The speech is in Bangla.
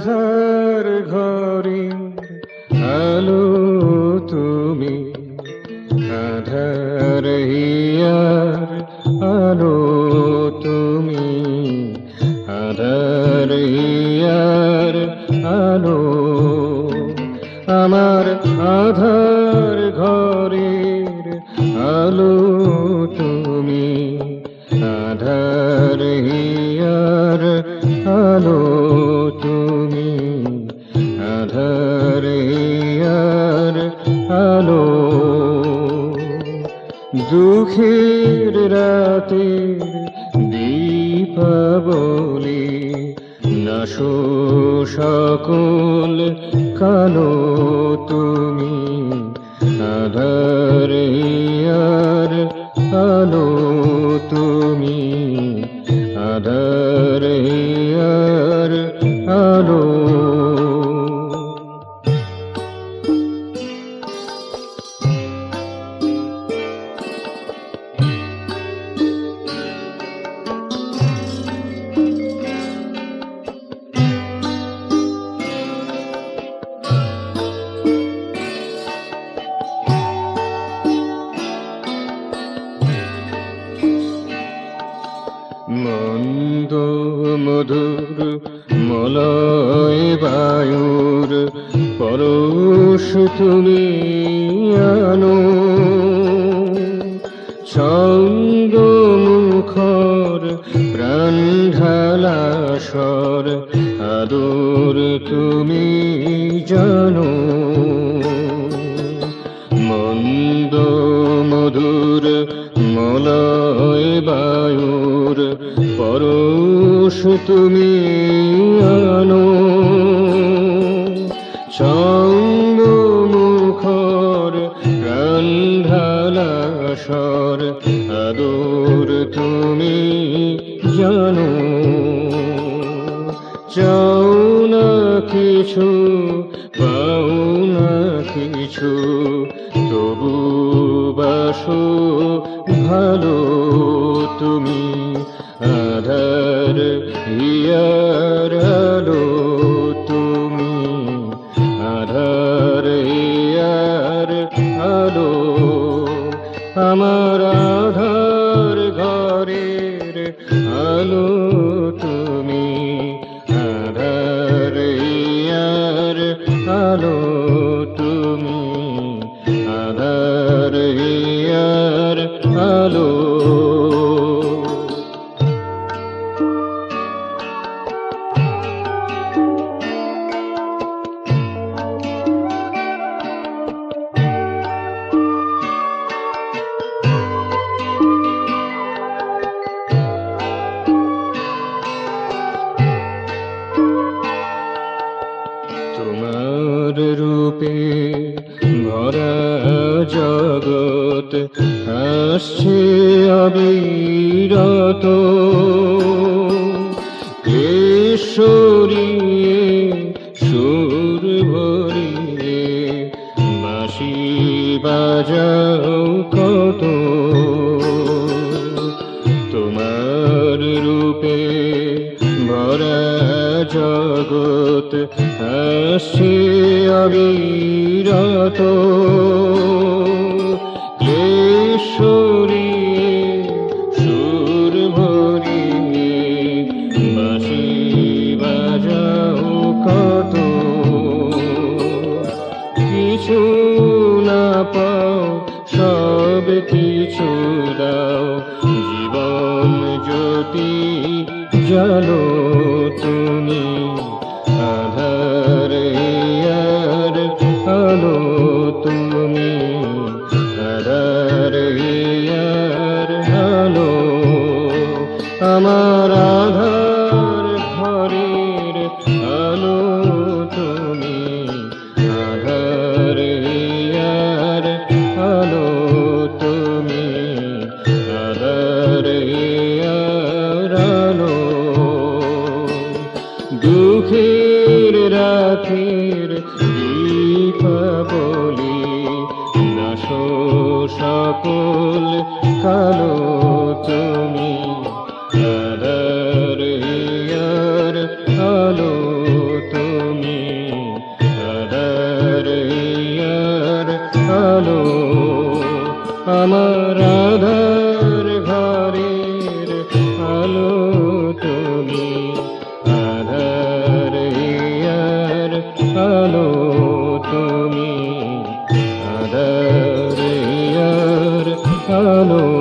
আধার ঘরে আলো তুমি, আধার হিয়ার আলো তুমি, আধার হিয়ার আলো। আমার আধার ঘরের আলো তুমি, আধার হিয়ার আলো তুমি, আধার হিয়ার আলো। দুঃখের রাতের দীপাবলি নাশো সকল কালো তুমি, আধার হিয়ার আলো তুমি, আধার হিয়ার আলো। মন্দ মধুর মলয় বায়ুর পরশ তুমি আনো, ছন্দ মুখর প্রাণ ঢালা স্বর আদর তুমি জানো। মন্দ মধুর মলয় বায়ুর পরশ তুমি আনো, ছন্দ মুখর প্রাণ ঢালা স্বর আদর তুমি জানো। চাও না কিছু পাও না কিছু, তবু বাসো ভালো তুমি, আধার হিয়ার আলো তুমি, আধার হিয়ার আলো। আমার আধার ঘরের আলো তুমি, আধার হিয়ার আলো তুমি, আধার হিয়ার আলো। তোমার রূপে ভরা জগৎ হাসছে অবিরত, কেশরিয়ে সুর ভরিয়ে বাঁশি বাজাও কত। তোমার রূপে ভরা জগৎ হাসছে অবিরত, কেশরিয়ে সুর ভরিয়ে বাঁশি বাজাও কত। কিছু না পাও সব কিছু দাও, জীবন জ্যোতি জালো তুমি, আধার হিয়ার আলো তুমি, আধার হিয়ার আলো। আমার আধার ঘরের আলো তুমি, আধার হিয়ার আলো তুমি, আধার হিয়ার আলো। দুঃখের রাতের দীপাবলি নাশো সকল কালো তুমি, আধার হিয়ার আলো তুমি। আমার আধার ঘরের আলো তুমি, আধার হিয়ার আলো তুমি, আধার হিয়ার আলো